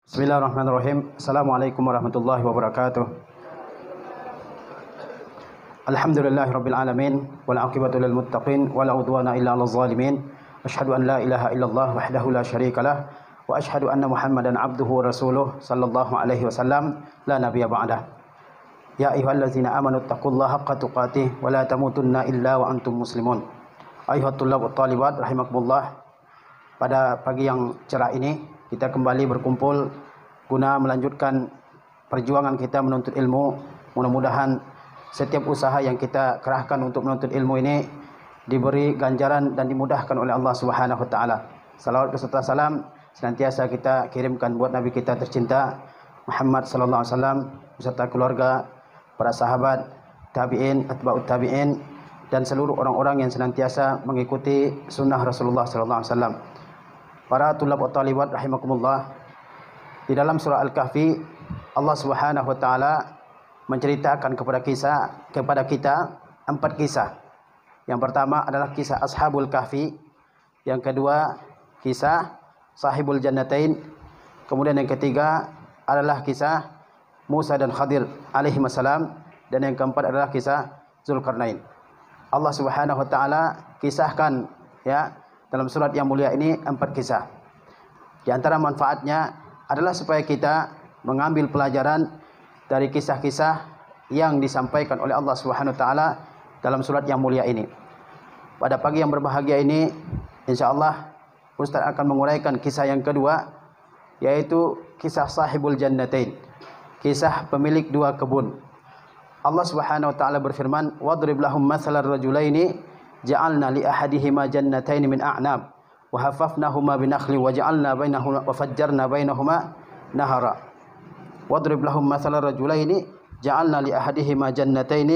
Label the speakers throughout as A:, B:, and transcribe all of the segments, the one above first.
A: Bismillahirrahmanirrahim. Assalamualaikum warahmatullahi wabarakatuh. Alhamdulillahirabbil alamin wal aqibatu lil muttaqin wala udwana illa 'alal zalimin. Asyhadu an la ilaha illallah wahdahu la syarikalah wa asyhadu anna Muhammadan abduhu wa rasuluh sallallahu alaihi wasallam la nabiyya ba'dah. Ya ayyuhallazina amanu taqullaha haqqa tuqatih wa la tamutunna illa wa antum muslimun. Ayyuhat tullab wa talibat rahimakumullah. Pada pagi yang cerah ini kita kembali berkumpul guna melanjutkan perjuangan kita menuntut ilmu. Mudah-mudahan setiap usaha yang kita kerahkan untuk menuntut ilmu ini diberi ganjaran dan dimudahkan oleh Allah Subhanahu wa taala. Salawat beserta salam senantiasa kita kirimkan buat Nabi kita tercinta Muhammad sallallahu alaihi wasallam beserta keluarga, para sahabat, tabi'in, atba'ut tabi'in dan seluruh orang-orang yang senantiasa mengikuti sunnah Rasulullah sallallahu alaihi wasallam. Para tulab wa talibat rahimakumullah, di dalam surah Al-Kahfi Allah Subhanahu wa taala menceritakan kepada kita 4 kisah. Yang pertama adalah kisah Ashabul Kahfi, yang kedua kisah Sahibul Jannatain, kemudian yang ketiga adalah kisah Musa dan Khadir alaihi wassalam, dan yang keempat adalah kisah Zulkarnain. Allah Subhanahu wa taala kisahkan dalam surat yang mulia ini 4 kisah. Di antara manfaatnya adalah supaya kita mengambil pelajaran dari kisah-kisah yang disampaikan oleh Allah Subhanahu wa taala dalam surat yang mulia ini. Pada pagi yang berbahagia ini, insyaallah Ustaz akan menguraikan kisah yang kedua, yaitu kisah Sahibul Jannatain, kisah pemilik 2 kebun. Allah Subhanahu wa taala berfirman, "Wadrib lahum mathalar rajulaini ja'alna li ahadihima jannatain min a'nab wa hafafnahuma binakhli wa ja'alna bainahuma wa fajjarna bainahuma nahara." Wadrib lahum mathalar rajulaini ja'alna li ahadihima jannatain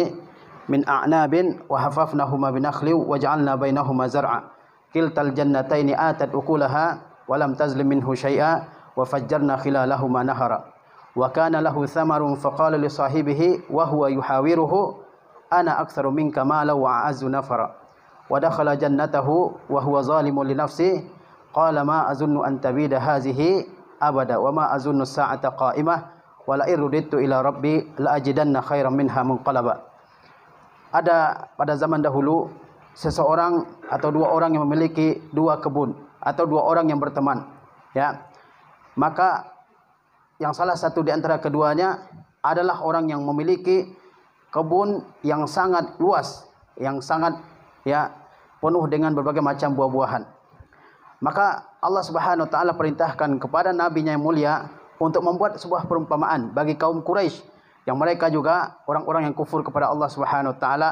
A: min a'nabin wa hafafnahuma binakhli wa ja'alna bainahuma zar'a kiltal jannataini atat ukulaha wa lam tazlim minhu syai'a wa fajjarna khilalahuma nahara wa kana lahu thamarun faqala li sahibihi wa huwa yuhawiruhu ana aktsaru minka malan wa a'azzu nafara wa dakhala jannatahu wa huwa zalimun li nafsihi qala ma azunnu an tabida hazihi abada wa ma azunnu as-sa'ata qa'imah wa la irudittu ila rabbi la ajidanna khairan minha munqalaba. Ada pada zaman dahulu seseorang atau 2 orang yang memiliki 2 kebun atau 2 orang yang berteman, maka yang salah satu di antara keduanya adalah orang yang memiliki kebun yang sangat luas, yang sangat penuh dengan berbagai macam buah-buahan. Maka Allah Subhanahu wa taala perintahkan kepada nabinya yang mulia untuk membuat sebuah perumpamaan bagi kaum Quraisy yang mereka juga orang-orang yang kufur kepada Allah Subhanahu wa taala,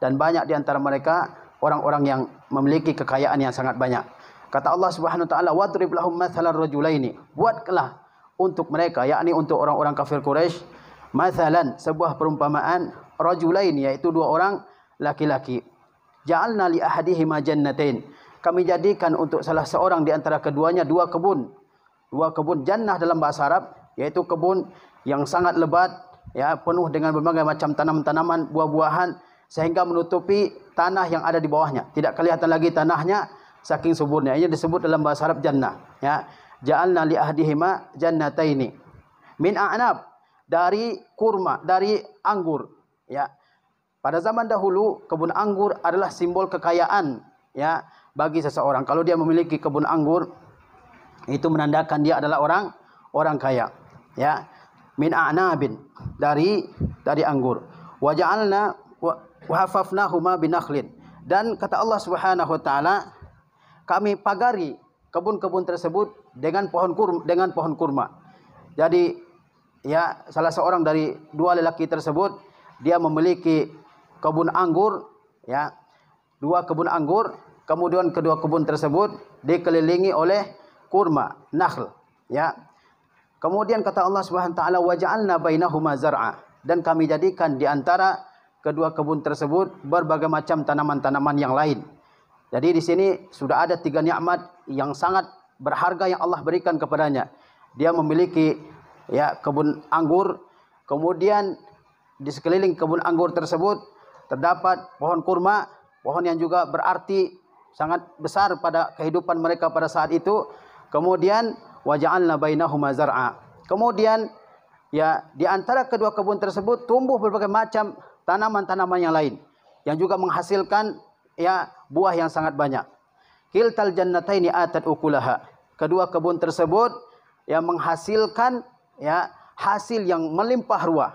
A: dan banyak di antara mereka orang-orang yang memiliki kekayaan yang sangat banyak. Kata Allah Subhanahu wa taala, "Wadrib lahum mathalar rajulaini." Buatlah untuk mereka, yakni untuk orang-orang kafir Quraisy, mathalan, sebuah perumpamaan, rajulain, yaitu 2 orang laki-laki. Ja'alna li ahadihima jannatain. Kami jadikan untuk salah seorang di antara keduanya 2 kebun. 2 kebun, jannah dalam bahasa Arab, yaitu kebun yang sangat lebat, penuh dengan berbagai macam tanaman-tanaman, buah-buahan, sehingga menutupi tanah yang ada di bawahnya. Tidak kelihatan lagi tanahnya saking suburnya. Ini disebut dalam bahasa Arab jannah. Ja'alna li ahadihima jannataini min a'nab, dari kurma, dari anggur. Pada zaman dahulu kebun anggur adalah simbol kekayaan bagi seseorang. Kalau dia memiliki kebun anggur, itu menandakan dia adalah orang kaya. Min a'nabin, dari anggur. Wa ja'alna wa hafafnahuma binakhlin. Dan kata Allah Subhanahu wa taala, kami pagari kebun-kebun tersebut dengan pohon kurma. Jadi salah seorang dari 2 lelaki tersebut, dia memiliki kebun anggur, 2 kebun anggur, kemudian kedua kebun tersebut dikelilingi oleh kurma, nakhl, Kemudian kata Allah Subhanahu wa taala, wa ja'alna bainahuma zar'a, dan kami jadikan di antara kedua kebun tersebut berbagai macam tanaman-tanaman yang lain. Jadi di sini sudah ada 3 nikmat yang sangat berharga yang Allah berikan kepadanya. Dia memiliki kebun anggur, kemudian di sekeliling kebun anggur tersebut terdapat pohon kurma, pohon yang juga berarti sangat besar pada kehidupan mereka pada saat itu. Kemudian wa ja'alna bainahuma zar'a. Kemudian ya di antara kedua kebun tersebut tumbuh berbagai macam tanaman-tanaman yang lain yang juga menghasilkan ya buah yang sangat banyak. Kiltal jannataini atat ukulaha. Kedua kebun tersebut yang menghasilkan ya hasil yang melimpah ruah.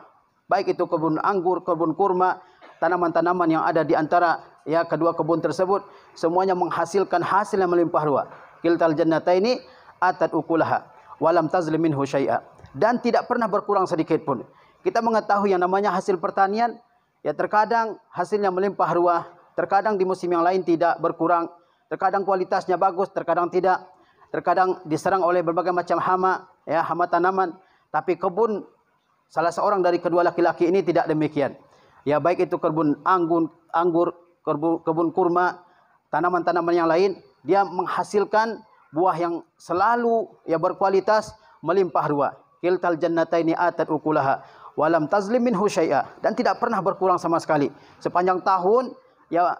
A: Baik itu kebun anggur, kebun kurma, tanaman-tanaman yang ada di antara ya kedua kebun tersebut semuanya menghasilkan hasil yang melimpah ruah. Kiltal jannataini atat ukulaha walam tazlim minhu syai'a. Dan tidak pernah berkurang sedikit pun. Kita mengetahui yang namanya hasil pertanian ya terkadang hasilnya melimpah ruah, terkadang di musim yang lain tidak berkurang, terkadang kualitasnya bagus, terkadang tidak. Terkadang diserang oleh berbagai macam hama, ya hama tanaman. Tapi kebun salah seorang dari kedua laki-laki ini tidak demikian. Ya baik itu kebun anggur, kebun kurma, tanaman-tanaman yang lain, dia menghasilkan buah yang selalu ya berkualitas, melimpah ruah. Kiltal jannataini atat ukulaha walam tazlim minhu syai'a. Dan tidak pernah berkurang sama sekali. Sepanjang tahun ya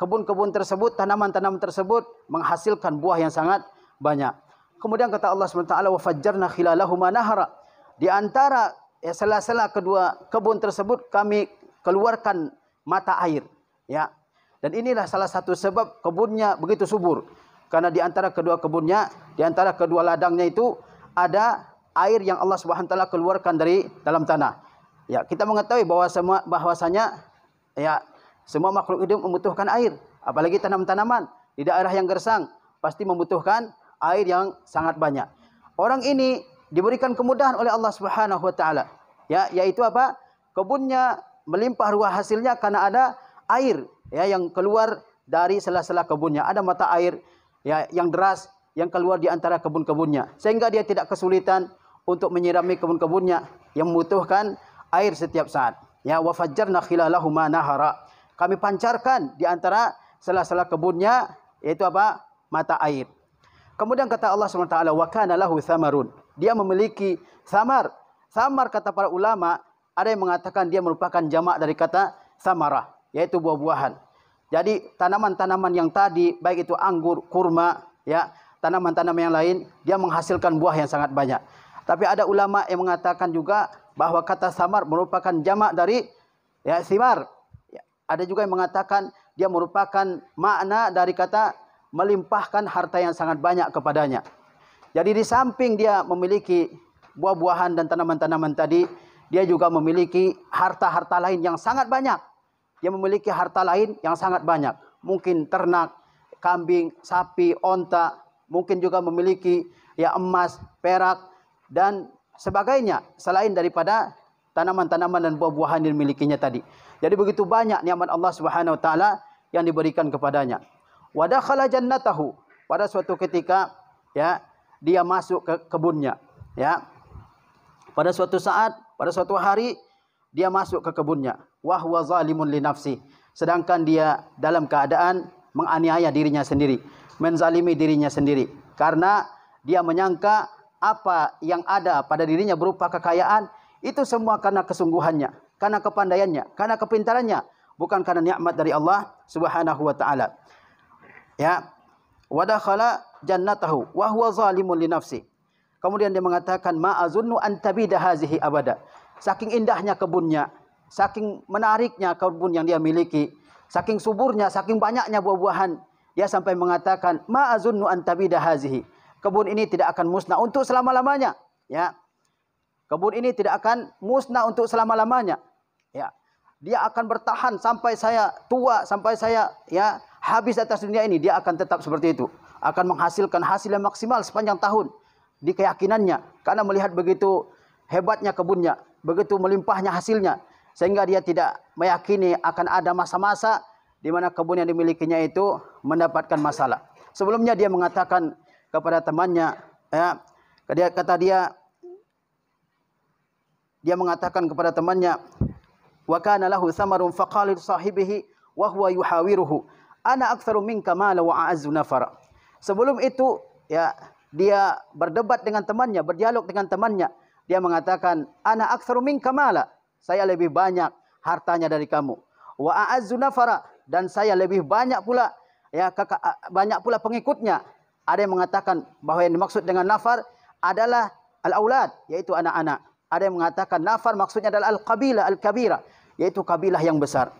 A: kebun-kebun tersebut, tanaman-tanaman tersebut menghasilkan buah yang sangat banyak. Kemudian kata Allah SWT, wa fajjarna khilalahuma nahara. Di antara ya sela-sela kedua kebun tersebut kami keluarkan mata air, ya. Dan inilah salah satu sebab kebunnya begitu subur. Karena di antara kedua kebunnya, di antara kedua ladangnya itu ada air yang Allah SWT keluarkan dari dalam tanah. Ya, kita mengetahui bahwasanya ya semua makhluk hidup membutuhkan air, apalagi tanam-tanaman di daerah yang gersang pasti membutuhkan air yang sangat banyak. Orang ini diberikan kemudahan oleh Allah Subhanahu wa taala. Ya, yaitu apa? Kebunnya melimpah ruah hasilnya karena ada air ya yang keluar dari sela-sela kebunnya. Ada mata air ya yang deras yang keluar di antara kebun-kebunnya. Sehingga dia tidak kesulitan untuk menyirami kebun-kebunnya yang membutuhkan air setiap saat. Ya, wa fajjarna khilalahuma nahara. Kami pancarkan di antara sela-sela kebunnya yaitu apa? Mata air. Kemudian kata Allah SWT, wa kana lahu thamarun. Dia memiliki thamar. Thamar kata para ulama, ada yang mengatakan dia merupakan jamak dari kata thamarah, yaitu buah-buahan. Jadi tanaman-tanaman yang tadi, baik itu anggur, kurma, ya, tanaman-tanaman yang lain, dia menghasilkan buah yang sangat banyak. Tapi ada ulama yang mengatakan juga bahwa kata thamar merupakan jamak dari ya thimar. Ya, ada juga yang mengatakan dia merupakan makna dari kata melimpahkan harta yang sangat banyak kepadanya. Jadi di samping dia memiliki buah-buahan dan tanaman-tanaman tadi, dia juga memiliki harta-harta lain yang sangat banyak. Dia memiliki harta lain yang sangat banyak. Mungkin ternak, kambing, sapi, onta, mungkin juga memiliki ya emas, perak dan sebagainya selain daripada tanaman-tanaman dan buah-buahan yang dimilikinya tadi. Jadi begitu banyak nikmat Allah Subhanahu wa taala yang diberikan kepadanya. Wa dakhala jannatahu. Pada suatu ketika ya dia masuk ke kebunnya, ya. Pada suatu saat, pada suatu hari dia masuk ke kebunnya. Wa huwa zalimun li nafsi. Sedangkan dia dalam keadaan menganiaya dirinya sendiri, menzalimi dirinya sendiri karena dia menyangka apa yang ada pada dirinya berupa kekayaan itu semua karena kesungguhannya, karena kepandaiannya, karena kepintarannya, bukan karena nikmat dari Allah Subhanahu wa taala. Ya, wa dakhala jannatahu wa huwa zalimun li nafsi. Kemudian dia mengatakan ma azunnu an tabida hazihi abada. Saking indahnya kebunnya, saking menariknya kebun yang dia miliki, saking suburnya, saking banyaknya buah-buahan, dia sampai mengatakan ma azunnu an tabida hazihi. Kebun ini tidak akan musnah untuk selama-lamanya, ya. Kebun ini tidak akan musnah untuk selama-lamanya, ya. Dia akan bertahan sampai saya tua, sampai saya ya habis atas dunia ini, dia akan tetap seperti itu. Akan menghasilkan hasil yang maksimal sepanjang tahun. Di keyakinannya. Karena melihat begitu hebatnya kebunnya. Begitu melimpahnya hasilnya. Sehingga dia tidak meyakini akan ada masa-masa di mana kebun yang dimilikinya itu mendapatkan masalah. Sebelumnya dia mengatakan kepada temannya, ya, dia mengatakan kepada temannya, wa kana lahu thamarun faqala li sahibihi wa huwa yuhawiruhu ana aktsaru minka mala wa a'azzu nafara. Sebelum itu ya dia berdebat dengan temannya, berdialog dengan temannya. Dia mengatakan ana aktsaru minka mala, saya lebih banyak hartanya dari kamu. Wa a'azzu nafara, dan saya lebih banyak pula ya banyak pula pengikutnya. Ada yang mengatakan bahwa yang dimaksud dengan nafar adalah al-aulad, yaitu anak-anak. Ada yang mengatakan nafar maksudnya adalah al-qabilah al-kabira, yaitu kabilah yang besar.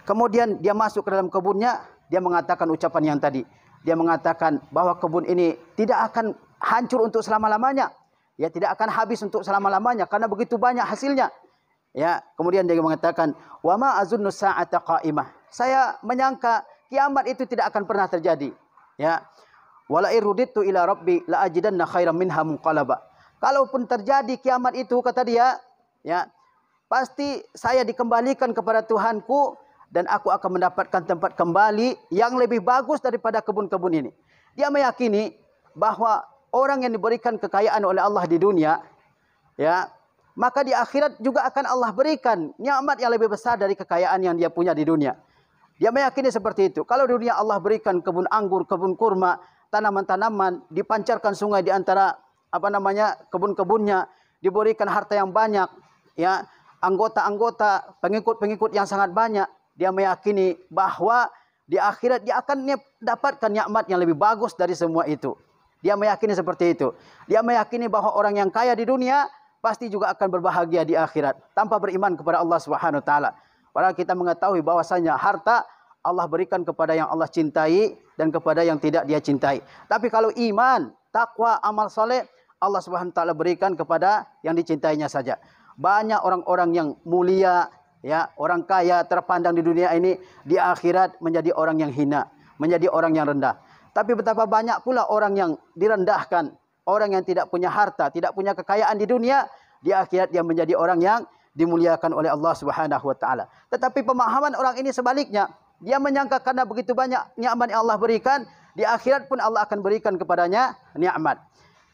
A: Kemudian dia masuk ke dalam kebunnya, dia mengatakan ucapan yang tadi. Dia mengatakan bahwa kebun ini tidak akan hancur untuk selama-lamanya. Ya, tidak akan habis untuk selama-lamanya karena begitu banyak hasilnya. Ya, kemudian dia mengatakan, "Wa ma azunnu sa'ata qa'imah." Saya menyangka kiamat itu tidak akan pernah terjadi. Ya. Wala irudittu ila rabbi la ajidanna khairan minha munqalaba. Kalaupun terjadi kiamat itu, kata dia, ya, pasti saya dikembalikan kepada Tuhanku dan aku akan mendapatkan tempat kembali yang lebih bagus daripada kebun-kebun ini. Dia meyakini bahwa orang yang diberikan kekayaan oleh Allah di dunia, ya, maka di akhirat juga akan Allah berikan nikmat yang lebih besar dari kekayaan yang dia punya di dunia. Dia meyakini seperti itu. Kalau di dunia Allah berikan kebun anggur, kebun kurma, tanaman-tanaman, dipancarkan sungai di antara kebun-kebunnya, diberikan harta yang banyak, ya, anggota-anggota, pengikut-pengikut yang sangat banyak. Dia meyakini bahwa di akhirat dia akan dapatkan nikmat yang lebih bagus dari semua itu. Dia meyakini seperti itu. Dia meyakini bahwa orang yang kaya di dunia pasti juga akan berbahagia di akhirat tanpa beriman kepada Allah Subhanahu wa taala. Padahal kita mengetahui bahwasanya harta Allah berikan kepada yang Allah cintai dan kepada yang tidak dia cintai. Tapi kalau iman, takwa, amal soleh, Allah Subhanahu wa taala berikan kepada yang dicintainya saja. Banyak orang-orang yang mulia, ya, orang kaya terpandang di dunia ini, di akhirat menjadi orang yang hina, menjadi orang yang rendah. Tapi betapa banyak pula orang yang direndahkan, orang yang tidak punya harta, tidak punya kekayaan di dunia, di akhirat dia menjadi orang yang dimuliakan oleh Allah Subhanahu wa taala. Tetapi pemahaman orang ini sebaliknya. Dia menyangka karena begitu banyak nikmat yang Allah berikan, di akhirat pun Allah akan berikan kepadanya nikmat.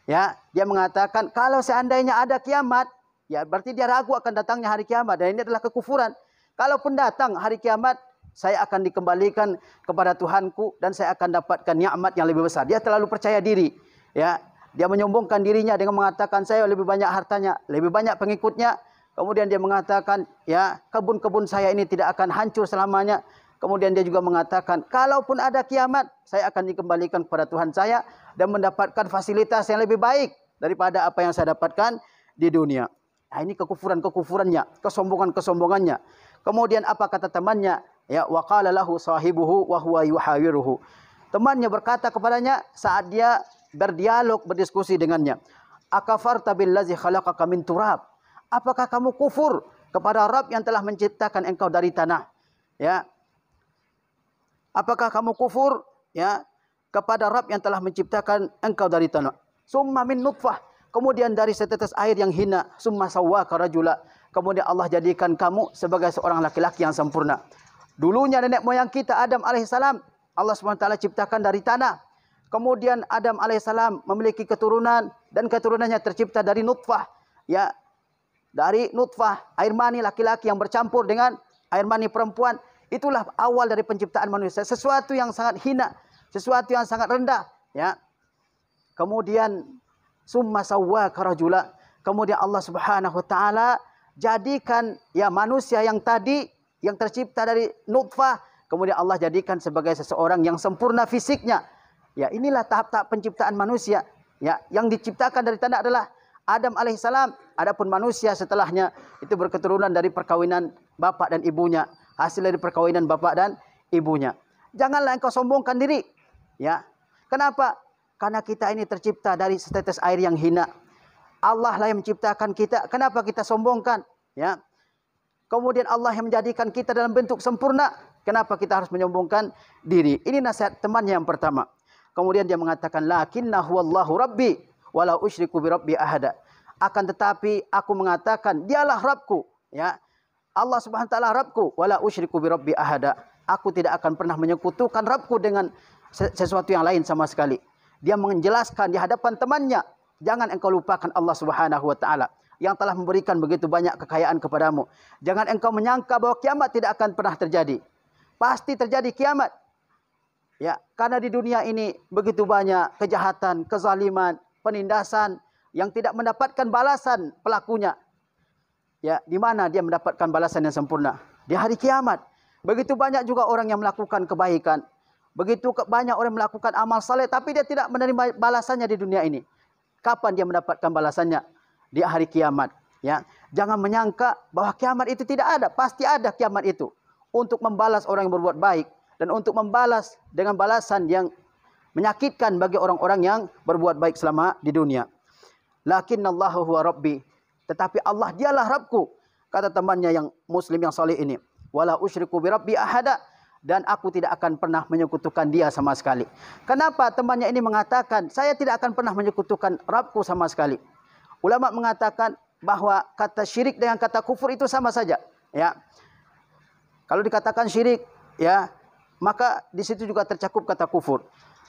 A: Ya, dia mengatakan kalau seandainya ada kiamat, ya berarti dia ragu akan datangnya hari kiamat, dan ini adalah kekufuran. Kalaupun datang hari kiamat, saya akan dikembalikan kepada Tuhanku dan saya akan dapatkan nikmat yang lebih besar. Dia terlalu percaya diri, ya. Dia menyombongkan dirinya dengan mengatakan saya lebih banyak hartanya, lebih banyak pengikutnya. Kemudian dia mengatakan, ya, kebun-kebun saya ini tidak akan hancur selamanya. Kemudian dia juga mengatakan, kalaupun ada kiamat, saya akan dikembalikan kepada Tuhan saya dan mendapatkan fasilitas yang lebih baik daripada apa yang saya dapatkan di dunia. Nah, ini kekufuran-kekufurannya, kesombongan-kesombongannya. Kemudian apa kata temannya? Ya, wa qala lahu sahibuhu wa huwa yuhawiruhu. Temannya berkata kepadanya saat dia berdialog, berdiskusi dengannya, akafarta billazi khalaqaka min turab. Apakah kamu kufur kepada Rabb yang telah menciptakan engkau dari tanah? Ya. Apakah kamu kufur, ya, kepada Rabb yang telah menciptakan engkau dari tanah? Summa min nutfah. Kemudian dari setetes air yang hina, summa sawwaka rajula. Kemudian Allah jadikan kamu sebagai seorang laki-laki yang sempurna. Dulunya nenek moyang kita Adam alaihissalam, Allah SWT ciptakan dari tanah. Kemudian Adam alaihissalam memiliki keturunan dan keturunannya tercipta dari nutfah, ya, dari nutfah, air mani laki-laki yang bercampur dengan air mani perempuan. Itulah awal dari penciptaan manusia. Sesuatu yang sangat hina, sesuatu yang sangat rendah, ya. Kemudian summa sawwaka rajula. Kemudian Allah Subhanahu wa taala jadikan, ya, manusia yang tadi yang tercipta dari nutfah, kemudian Allah jadikan sebagai seseorang yang sempurna fisiknya. Ya, inilah tahap-tahap penciptaan manusia. Ya, yang diciptakan dari tanah adalah Adam alaihissalam. Adapun manusia setelahnya itu berketurunan dari perkawinan bapak dan ibunya, hasil dari perkawinan bapak dan ibunya. Janganlah engkau sombongkan diri. Ya, kenapa? Karena kita ini tercipta dari setetes air yang hina. Allah lah yang menciptakan kita. Kenapa kita sombongkan? Ya. Kemudian Allah yang menjadikan kita dalam bentuk sempurna. Kenapa kita harus menyombongkan diri? Ini nasihat temannya yang pertama. Kemudian dia mengatakan, lakinnahu wallahu rabbi wala usyriku bi rabbi ahada. Akan tetapi aku mengatakan dialah Rabbku, ya. Allah Subhanahu wa taala Rabbku wala usyriku bi rabbi ahada. Aku tidak akan pernah menyekutukan Rabbku dengan sesuatu yang lain sama sekali. Dia menjelaskan di hadapan temannya, jangan engkau lupakan Allah Subhanahu wa taala yang telah memberikan begitu banyak kekayaan kepadamu. Jangan engkau menyangka bahwa kiamat tidak akan pernah terjadi. Pasti terjadi kiamat. Ya, karena di dunia ini begitu banyak kejahatan, kezaliman, penindasan yang tidak mendapatkan balasan pelakunya. Ya, di mana dia mendapatkan balasan yang sempurna? Di hari kiamat. Begitu banyak juga orang yang melakukan kebaikan, Begitu banyak orang melakukan amal saleh tapi dia tidak menerima balasannya di dunia ini. Kapan dia mendapatkan balasannya? Di hari kiamat. Ya, jangan menyangka bahwa kiamat itu tidak ada. Pasti ada kiamat itu. Untuk membalas orang yang berbuat baik. Dan untuk membalas dengan balasan yang menyakitkan bagi orang-orang yang berbuat baik selama di dunia. Lakinnallahu huwa rabbi. Tetapi Allah dialah Rabbku. Kata temannya yang muslim yang saleh ini. Wala usyriku bi rabbi ahada. Dan aku tidak akan pernah menyekutukan dia sama sekali. Kenapa temannya ini mengatakan, saya tidak akan pernah menyekutukan Rabbku sama sekali. Ulama mengatakan bahwa kata syirik dengan kata kufur itu sama saja. Ya. Kalau dikatakan syirik, ya, maka di situ juga tercakup kata kufur.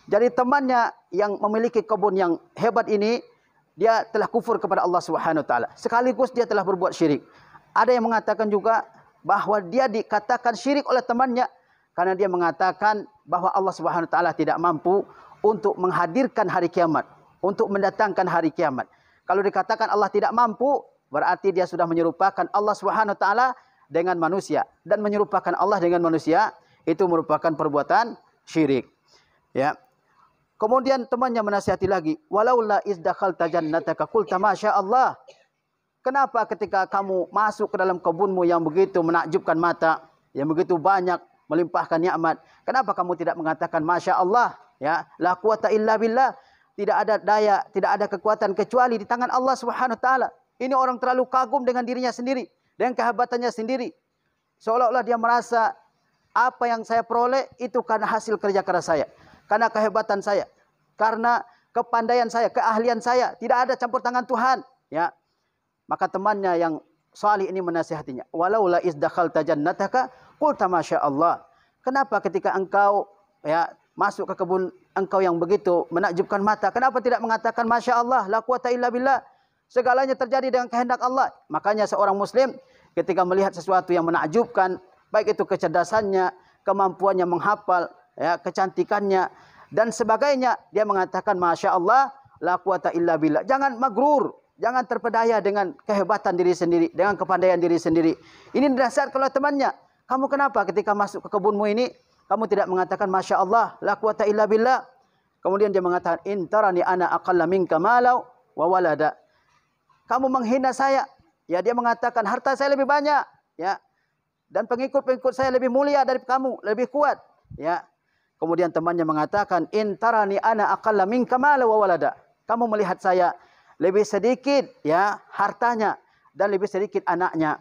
A: Jadi temannya yang memiliki kebun yang hebat ini, dia telah kufur kepada Allah Subhanahu wa taala. Sekaligus dia telah berbuat syirik. Ada yang mengatakan juga bahwa dia dikatakan syirik oleh temannya karena dia mengatakan bahwa Allah Subhanahu wa taala tidak mampu untuk menghadirkan hari kiamat, untuk mendatangkan hari kiamat. Kalau dikatakan Allah tidak mampu, berarti dia sudah menyerupakan Allah Subhanahu wa taala dengan manusia, dan menyerupakan Allah dengan manusia itu merupakan perbuatan syirik. Ya. Kemudian temannya menasihati lagi, walaula izdakhalta jannataka qulta masya Allah. Kenapa ketika kamu masuk ke dalam kebunmu yang begitu menakjubkan mata, yang begitu banyak melimpahkan nikmat, kenapa kamu tidak mengatakan masya Allah? Ya, la quwata illa billah. Tidak ada daya, tidak ada kekuatan kecuali di tangan Allah Subhanahu wa taala. Ini orang terlalu kagum dengan dirinya sendiri, dengan kehebatannya sendiri. Seolah-olah dia merasa apa yang saya peroleh itu karena hasil kerja keras saya, karena kehebatan saya, karena kepandaian saya, keahlian saya, tidak ada campur tangan Tuhan, ya. Maka temannya yang salih ini menasihatinya, walaula izdakhalta jannataka qulta masya Allah. Kenapa ketika engkau, ya, masuk ke kebun engkau yang begitu menakjubkan mata, kenapa tidak mengatakan masya Allah, la quwata illa billah? Segalanya terjadi dengan kehendak Allah. Makanya seorang muslim ketika melihat sesuatu yang menakjubkan, baik itu kecerdasannya, kemampuannya menghafal, ya, kecantikannya dan sebagainya, dia mengatakan masya Allah, la quwata illa billah. Jangan magrur, jangan terpedaya dengan kehebatan diri sendiri, dengan kepandaian diri sendiri. Ini didasarkan oleh temannya. Kamu kenapa ketika masuk ke kebunmu ini, kamu tidak mengatakan masya Allah, la quwata illa billah? Kemudian dia mengatakan, intarani ana aqalla minka malau wa walada. Kamu menghina saya. Ya, dia mengatakan harta saya lebih banyak, ya. Dan pengikut-pengikut saya lebih mulia dari kamu, lebih kuat, ya. Kemudian temannya mengatakan, intarani ana aqalla minka malau wa walada. Kamu melihat saya lebih sedikit, ya, hartanya dan lebih sedikit anaknya.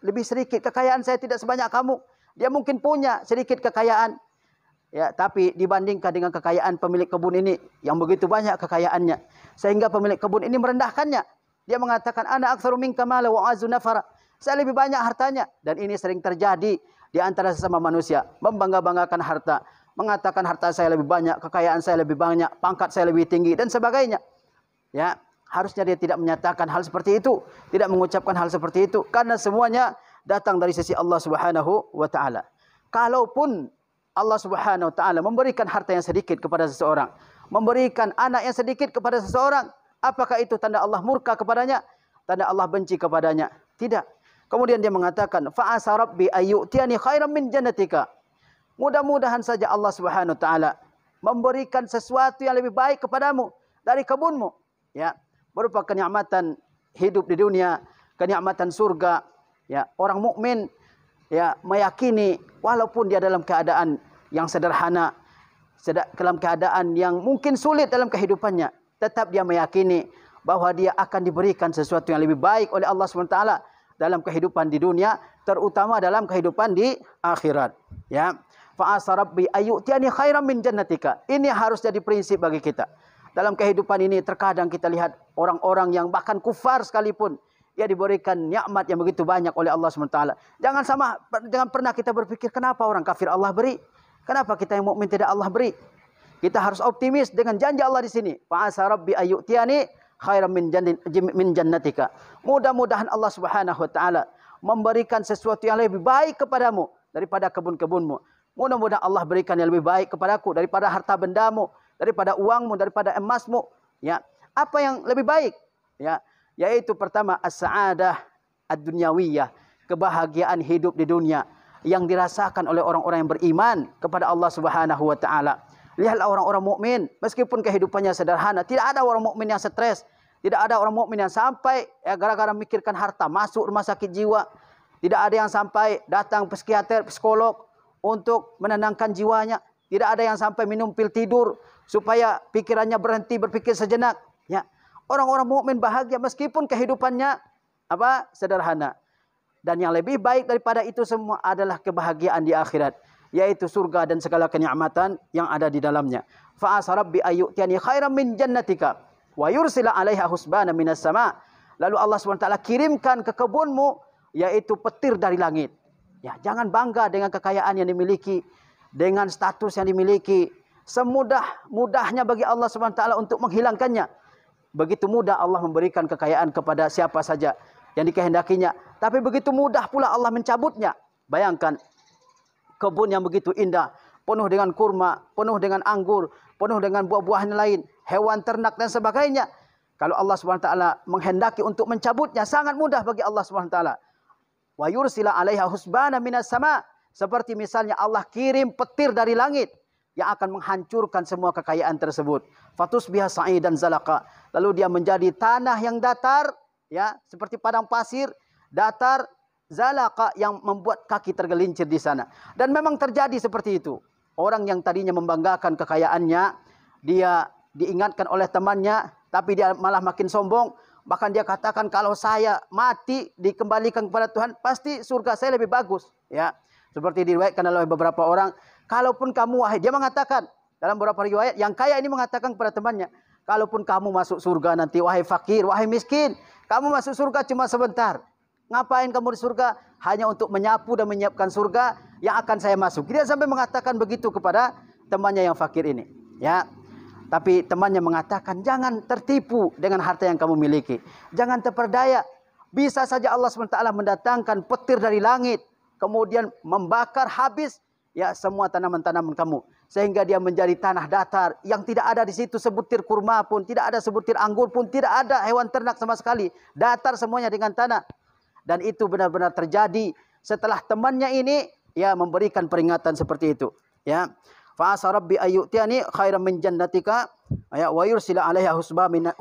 A: Lebih sedikit kekayaan saya tidak sebanyak kamu. Dia mungkin punya sedikit kekayaan, ya, tapi dibandingkan dengan kekayaan pemilik kebun ini yang begitu banyak kekayaannya, sehingga pemilik kebun ini merendahkannya. Dia mengatakan ana aktsaru minka mala wa azu nafara. Saya lebih banyak hartanya, dan ini sering terjadi di antara sesama manusia, membangga-banggakan harta, mengatakan harta saya lebih banyak, kekayaan saya lebih banyak, pangkat saya lebih tinggi dan sebagainya. Ya, harusnya dia tidak menyatakan hal seperti itu, tidak mengucapkan hal seperti itu, karena semuanya datang dari sisi Allah Subhanahu wa taala. Kalaupun Allah Subhanahu wa taala memberikan harta yang sedikit kepada seseorang, memberikan anak yang sedikit kepada seseorang, apakah itu tanda Allah murka kepadanya? Tanda Allah benci kepadanya? Tidak. Kemudian dia mengatakan, fa asa rabbi ayyutiyani khairan min jannatika. Mudah-mudahan saja Allah Subhanahu wa taala memberikan sesuatu yang lebih baik kepadamu dari kebunmu, ya, berupa kenikmatan hidup di dunia, kenikmatan surga. Ya, orang mukmin, ya, meyakini walaupun dia dalam keadaan yang sederhana, dalam keadaan yang mungkin sulit dalam kehidupannya, tetap dia meyakini bahwa dia akan diberikan sesuatu yang lebih baik oleh Allah SWT dalam kehidupan di dunia, terutama dalam kehidupan di akhirat. Ya, fa asa rabbi ayyutiyani khairan min jannatika. Ini harus jadi prinsip bagi kita. Dalam kehidupan ini terkadang kita lihat orang-orang yang bahkan kufar sekalipun, dia diberikan nikmat yang begitu banyak oleh Allah SWT. Jangan pernah kita berpikir kenapa orang kafir Allah beri, kenapa kita yang mukmin tidak Allah beri. Kita harus optimis dengan janji Allah di sini. Fa asa rabbi ayyutiyani khairan min jannatika. Mudah-mudahan Allah Subhanahu wa taala memberikan sesuatu yang lebih baik kepadamu daripada kebun-kebunmu. Mudah-mudahan Allah berikan yang lebih baik kepadaku daripada harta bendamu, daripada uangmu, daripada emasmu. Ya, apa yang lebih baik? Ya, yaitu pertama as-sa'adah ad-dunyawiyah, kebahagiaan hidup di dunia. yang dirasakan oleh orang-orang yang beriman kepada Allah Subhanahu wa taala. Lihatlah orang-orang mukmin, meskipun kehidupannya sederhana, tidak ada orang mukmin yang stres, tidak ada orang mukmin yang sampai gara-gara mikirkan harta masuk rumah sakit jiwa. Tidak ada yang sampai datang psikiater, psikolog untuk menenangkan jiwanya. Tidak ada yang sampai minum pil tidur supaya pikirannya berhenti berpikir sejenak. Ya, orang-orang mukmin bahagia meskipun kehidupannya sederhana. Dan yang lebih baik daripada itu semua adalah kebahagiaan di akhirat, yaitu surga dan segala kenikmatan yang ada di dalamnya. Fa asa rabbi ayyutiyani khairan min jannatika wa yursila 'alaiha husbana minas sama. Lalu Allah SWT kirimkan ke kebunmu yaitu petir dari langit. Ya, jangan bangga dengan kekayaan yang dimiliki, dengan status yang dimiliki. Semudah-mudahnya bagi Allah SWT untuk menghilangkannya. Begitu mudah Allah memberikan kekayaan kepada siapa saja yang dikehendakinya. Tapi begitu mudah pula Allah mencabutnya. Bayangkan, kebun yang begitu indah, penuh dengan kurma, penuh dengan anggur, penuh dengan buah-buahan lain, hewan ternak dan sebagainya. Kalau Allah SWT menghendaki untuk mencabutnya, sangat mudah bagi Allah SWT. Wa yursila 'alaiha husbana minas sama. Seperti misalnya Allah kirim petir dari langit yang akan menghancurkan semua kekayaan tersebut. Fatusbiha sa'idan zalaqa. Lalu dia menjadi tanah yang datar, ya, seperti padang pasir, datar, zalaqa, yang membuat kaki tergelincir di sana. Dan memang terjadi seperti itu. Orang yang tadinya membanggakan kekayaannya, dia diingatkan oleh temannya, tapi dia malah makin sombong. Bahkan dia katakan, kalau saya mati dikembalikan kepada Tuhan, pasti surga saya lebih bagus. Ya, seperti diriwayatkan oleh beberapa orang, kalaupun kamu dia mengatakan dalam beberapa riwayat, yang kaya ini mengatakan kepada temannya, kalaupun kamu masuk surga nanti, wahai fakir, wahai miskin, kamu masuk surga cuma sebentar. Ngapain kamu di surga? Hanya untuk menyapu dan menyiapkan surga yang akan saya masuk. Dia sampai mengatakan begitu kepada temannya yang fakir ini. Ya, tapi temannya mengatakan, jangan tertipu dengan harta yang kamu miliki. Jangan terperdaya. Bisa saja Allah SWT mendatangkan petir dari langit, kemudian membakar habis ya semua tanaman-tanaman kamu, sehingga dia menjadi tanah datar yang tidak ada di situ sebutir kurma pun, tidak ada sebutir anggur pun, tidak ada hewan ternak sama sekali. Datar semuanya dengan tanah. Dan itu benar-benar terjadi setelah temannya ini ya memberikan peringatan seperti itu. Ya, fa asa rabbi ayyutiyani khairan min jannatika ya wa yursila 'alaiha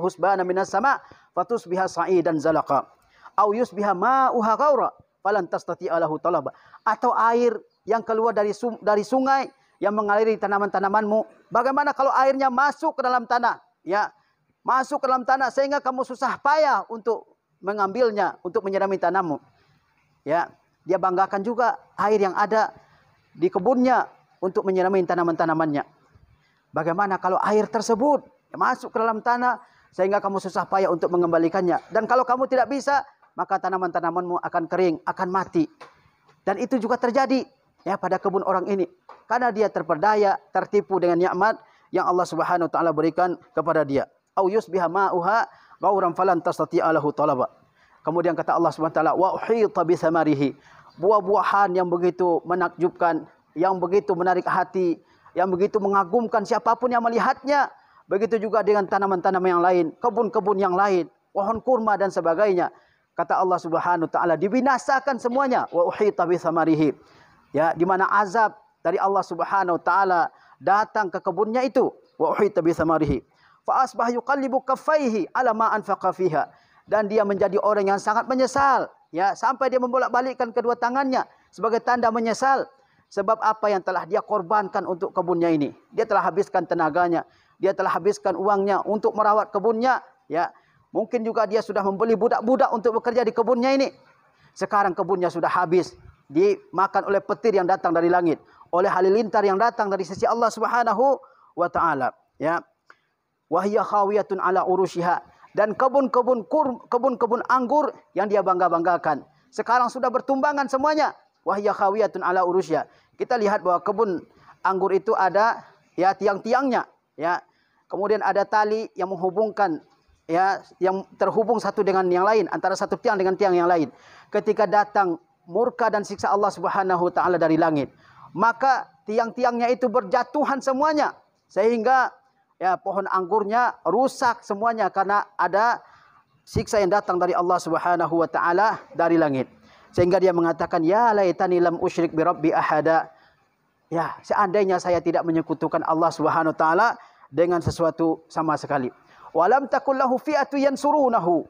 A: husbana minas sama fatusbiha sa'idan zalaqa au yusbiha ma'uha ghaura falan tastati'a lahu talaba. Atau air yang keluar dari sungai yang mengaliri tanaman-tanamanmu. Bagaimana kalau airnya masuk ke dalam tanah? Ya, masuk ke dalam tanah sehingga kamu susah payah untuk mengambilnya, untuk menyirami tanammu. Ya, dia banggakan juga air yang ada di kebunnya untuk menyirami tanaman-tanamannya. Bagaimana kalau air tersebut masuk ke dalam tanah sehingga kamu susah payah untuk mengembalikannya? Dan kalau kamu tidak bisa, maka tanaman-tanamanmu akan kering, akan mati. Dan itu juga terjadi ya pada kebun orang ini, karena dia terperdaya, tertipu dengan nikmat yang Allah Subhanahu wa taala berikan kepada dia. Au yusbiha ma'uha ghauran falan tastati'a lahu talaba. Kemudian kata Allah Subhanahu wa taala, wa uhita bi thamarihi. Buah-buahan yang begitu menakjubkan, yang begitu menarik hati, yang begitu mengagumkan siapapun yang melihatnya. Begitu juga dengan tanaman-tanaman yang lain, kebun-kebun yang lain, pohon kurma dan sebagainya. Kata Allah Subhanahu wa taala, dibinasakan semuanya. Wa uhita bi thamarihi. Ya, di mana azab dari Allah Subhanahu wa taala datang ke kebunnya itu. Wa uhita bi thamarihi. Fa asbah yuqallibu kaffaihi ala ma anfaqa fiha. Dan dia menjadi orang yang sangat menyesal, ya, sampai dia membolak-balikkan kedua tangannya sebagai tanda menyesal sebab apa yang telah dia korbankan untuk kebunnya ini. Dia telah habiskan tenaganya, dia telah habiskan uangnya untuk merawat kebunnya, ya. Mungkin juga dia sudah membeli budak-budak untuk bekerja di kebunnya ini. Sekarang kebunnya sudah habis, dimakan oleh petir yang datang dari langit, oleh halilintar yang datang dari sisi Allah Subhanahu wa taala, ya. Wahya khawiyatun ala urushiha. Dan kebun-kebun anggur yang dia bangga-banggakan sekarang sudah bertumbangan semuanya. Wahya khawiyatun ala urushiha. Kita lihat bahwa kebun anggur itu ada ya tiang-tiangnya, ya. Kemudian ada tali yang menghubungkan, ya, yang terhubung satu dengan yang lain, antara satu tiang dengan tiang yang lain. Ketika datang murka dan siksa Allah Subhanahu wa taala dari langit, maka tiang-tiangnya itu berjatuhan semuanya, sehingga ya pohon anggurnya rusak semuanya karena ada siksa yang datang dari Allah Subhanahu wa taala dari langit. Sehingga dia mengatakan, ya laitani lam usyrik bi rabbi ahada. Ya, seandainya saya tidak menyekutukan Allah Subhanahu wa taala dengan sesuatu sama sekali. Walam takul lahu fi'atu yansurunahu.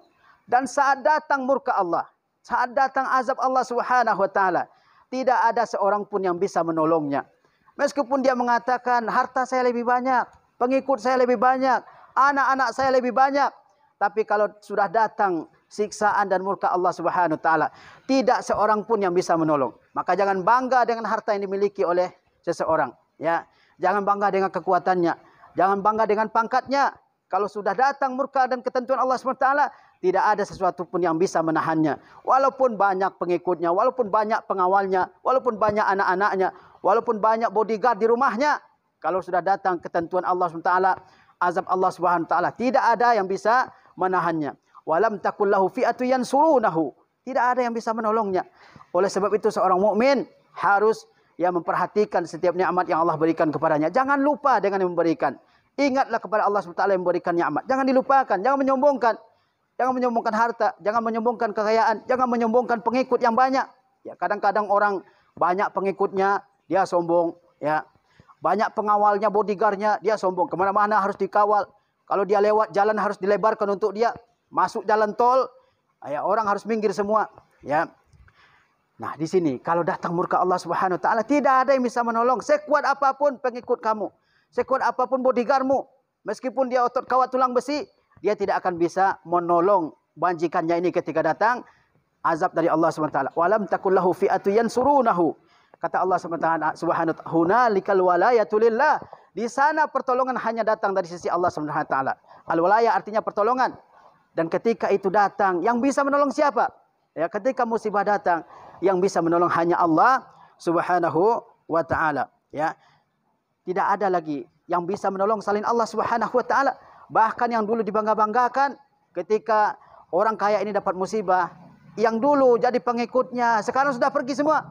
A: Dan saat datang murka Allah, saat datang azab Allah Subhanahu wa taala, tidak ada seorang pun yang bisa menolongnya. Meskipun dia mengatakan, harta saya lebih banyak, pengikut saya lebih banyak, anak-anak saya lebih banyak. Tapi kalau sudah datang siksaan dan murka Allah Subhanahu wa taala, tidak seorang pun yang bisa menolong. Maka jangan bangga dengan harta yang dimiliki oleh seseorang, ya. Jangan bangga dengan kekuatannya, jangan bangga dengan pangkatnya. Kalau sudah datang murka dan ketentuan Allah Subhanahu wa taala, tidak ada sesuatu pun yang bisa menahannya. Walaupun banyak pengikutnya, walaupun banyak pengawalnya, walaupun banyak anak-anaknya, walaupun banyak bodyguard di rumahnya, kalau sudah datang ketentuan Allah Subhanahu wa taala, azab Allah Subhanahu wa taala, tidak ada yang bisa menahannya. Walam takul lahu fi'atu yansurunahu. Tidak ada yang bisa menolongnya. Oleh sebab itu seorang mukmin harus memperhatikan setiap nikmat yang Allah berikan kepadanya. Jangan lupa dengan yang memberikan. Ingatlah kepada Allah SWT yang memberikan nikmat. Jangan dilupakan, jangan menyombongkan. Jangan menyombongkan harta, jangan menyombongkan kekayaan, jangan menyombongkan pengikut yang banyak. Ya, kadang-kadang orang banyak pengikutnya, dia sombong, ya. Banyak pengawalnya, bodyguardnya, dia sombong. Kemana-mana harus dikawal. Kalau dia lewat jalan harus dilebarkan untuk dia. Masuk jalan tol, ya, orang harus minggir semua, ya. Nah, di sini kalau datang murka Allah Subhanahu wa taala, tidak ada yang bisa menolong. Sekuat apapun pengikut kamu, sekuat apapun bodyguardmu, meskipun dia otot kawat tulang besi, dia tidak akan bisa menolong banjikannya ini ketika datang azab dari Allah Subhanahu wa taala. Walam takul lahu fi'atu yansurunahu. Kata Allah Subhanahu wa taala, hunalikal walayatu lillah. Di sana pertolongan hanya datang dari sisi Allah Subhanahu wa taala. Al-walayah artinya pertolongan. Dan ketika itu datang, yang bisa menolong siapa? Ya, ketika musibah datang, yang bisa menolong hanya Allah Subhanahu wa taala, ya. Tidak ada lagi yang bisa menolong selain Allah Subhanahu wa taala. Bahkan yang dulu dibangga-banggakan ketika orang kaya ini dapat musibah, yang dulu jadi pengikutnya sekarang sudah pergi semua,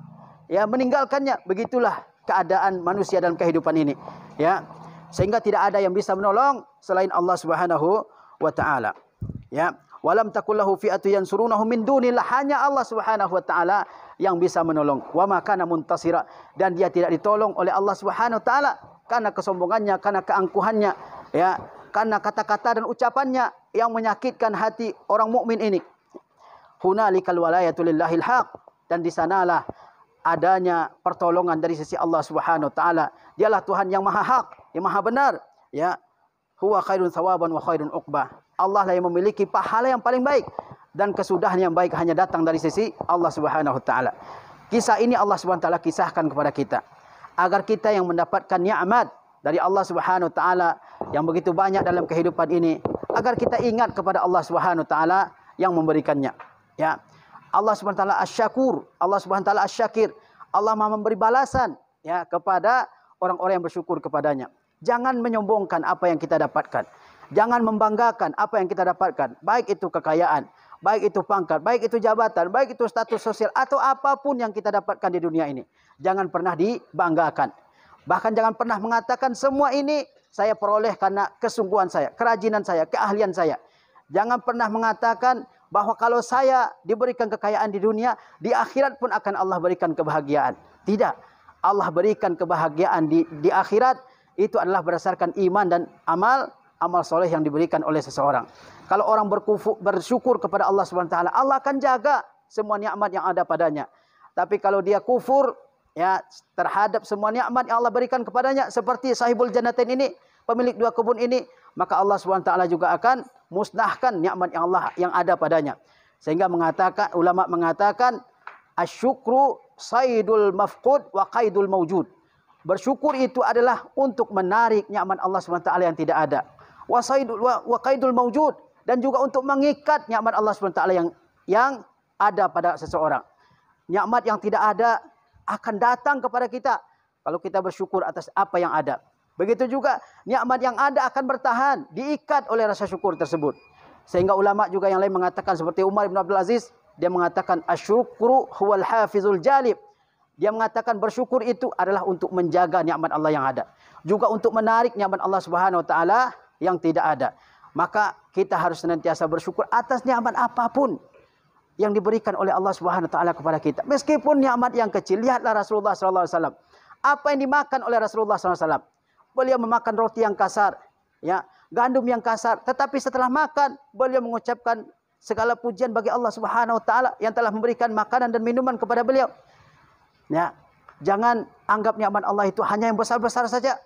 A: ya, meninggalkannya. Begitulah keadaan manusia dalam kehidupan ini, ya. Sehingga tidak ada yang bisa menolong selain Allah Subhanahu wa taala, ya. Walam takul lahu fi'atu yansurunahu min dunillah. Hanya Allah Subhanahu wa taala yang bisa menolong. Wa ma kana muntasira. Dan dia tidak ditolong oleh Allah Subhanahu wa taala karena kesombongannya, karena keangkuhannya, ya, karena kata-kata dan ucapannya yang menyakitkan hati orang mukmin ini. Hunalikal walayatu lillahil haq. Dan di sanalah adanya pertolongan dari sisi Allah Subhanahu wa taala. Dialah Tuhan yang maha hak, yang maha benar, ya. Huwa khairun thawaban wa khairun uqbah. Allah lah yang memiliki pahala yang paling baik, dan kesudahan yang baik hanya datang dari sisi Allah Subhanahu wa taala. Kisah ini Allah Subhanahu wa taala kisahkan kepada kita agar kita yang mendapatkan nikmat dari Allah Subhanahu wa taala yang begitu banyak dalam kehidupan ini, agar kita ingat kepada Allah Subhanahu wa taala yang memberikannya, ya. Allah Subhanahu wa taala Asy-Syakur, Allah Subhanahu wa taala Asy-Syakir. Allah Maha memberi balasan, ya, kepada orang-orang yang bersyukur kepadanya. Jangan menyombongkan apa yang kita dapatkan. Jangan membanggakan apa yang kita dapatkan. Baik itu kekayaan, baik itu pangkat, baik itu jabatan, baik itu status sosial, atau apapun yang kita dapatkan di dunia ini. Jangan pernah dibanggakan. Bahkan jangan pernah mengatakan semua ini saya peroleh karena kesungguhan saya, kerajinan saya, keahlian saya. Jangan pernah mengatakan bahwa kalau saya diberikan kekayaan di dunia, di akhirat pun akan Allah berikan kebahagiaan. Tidak. Allah berikan kebahagiaan di akhirat itu adalah berdasarkan iman dan amal soleh yang diberikan oleh seseorang. Kalau orang bersyukur kepada Allah Subhanahu wa taala, Allah akan jaga semua nikmat yang ada padanya. Tapi kalau dia kufur, ya, terhadap semua nikmat yang Allah berikan kepadanya, seperti sahibul jannatain ini, pemilik dua kebun ini, maka Allah Subhanahu wa taala juga akan musnahkan nikmat yang ada padanya. Sehingga ulama mengatakan asyukru saydul mafqud wa qaidul mawjud. Bersyukur itu adalah untuk menarik nikmat Allah Subhanahu wa taala yang tidak ada. Wa qaidul mawjud, dan juga untuk mengikat nikmat Allah Subhanahu wa taala yang ada pada seseorang. Nikmat yang tidak ada akan datang kepada kita kalau kita bersyukur atas apa yang ada. Begitu juga nikmat yang ada akan bertahan, diikat oleh rasa syukur tersebut. Sehingga ulama juga yang lain mengatakan seperti Umar bin Abdul Aziz, dia mengatakan asyukru huwal hafizul jalib. Dia mengatakan bersyukur itu adalah untuk menjaga nikmat Allah yang ada, juga untuk menarik nikmat Allah Subhanahu wa taala yang tidak ada. Maka kita harus senantiasa bersyukur atas nikmat apapun. yang diberikan oleh Allah Subhanahu wa taala kepada kita. Meskipun nikmat yang kecil, lihatlah Rasulullah sallallahu alaihi wasallam. Apa yang dimakan oleh Rasulullah sallallahu alaihi wasallam? Beliau memakan roti yang kasar, ya, gandum yang kasar, tetapi setelah makan beliau mengucapkan segala pujian bagi Allah Subhanahu wa taala yang telah memberikan makanan dan minuman kepada beliau. Ya, jangan anggap nikmat Allah itu hanya yang besar-besar saja.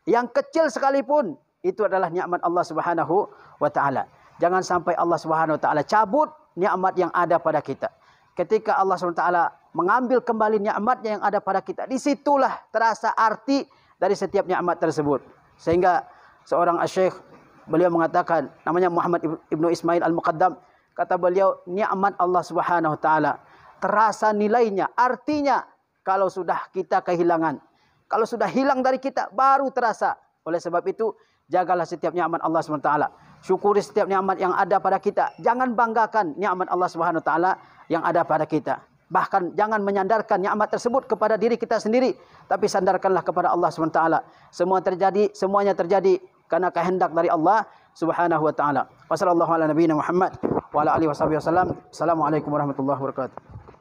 A: Yang kecil sekalipun itu adalah nikmat Allah Subhanahu wa taala. Jangan sampai Allah Subhanahu wa taala cabut nikmat yang ada pada kita. Ketika Allah Subhanahu wa taala mengambil kembali nikmatnya yang ada pada kita, disitulah terasa arti dari setiap nikmat tersebut. Sehingga seorang asy-syekh, beliau mengatakan, namanya Muhammad Ibnu Ismail Al-Muqaddam, kata beliau, nikmat Allah Subhanahu wa taala terasa nilainya, artinya kalau sudah kita kehilangan, kalau sudah hilang dari kita baru terasa. Oleh sebab itu, jagalah setiap nikmat Allah Subhanahu wa taala. Syukuri setiap nikmat yang ada pada kita. Jangan banggakan nikmat Allah Subhanahu wa taala yang ada pada kita. Bahkan jangan menyandarkan nikmat tersebut kepada diri kita sendiri, tapi sandarkanlah kepada Allah Subhanahu wa taala. Semuanya terjadi karena kehendak dari Allah Subhanahu wa taala. Wassallallahu ala nabiyina Muhammad wa ala alihi wasallam. Assalamualaikum warahmatullahi wabarakatuh.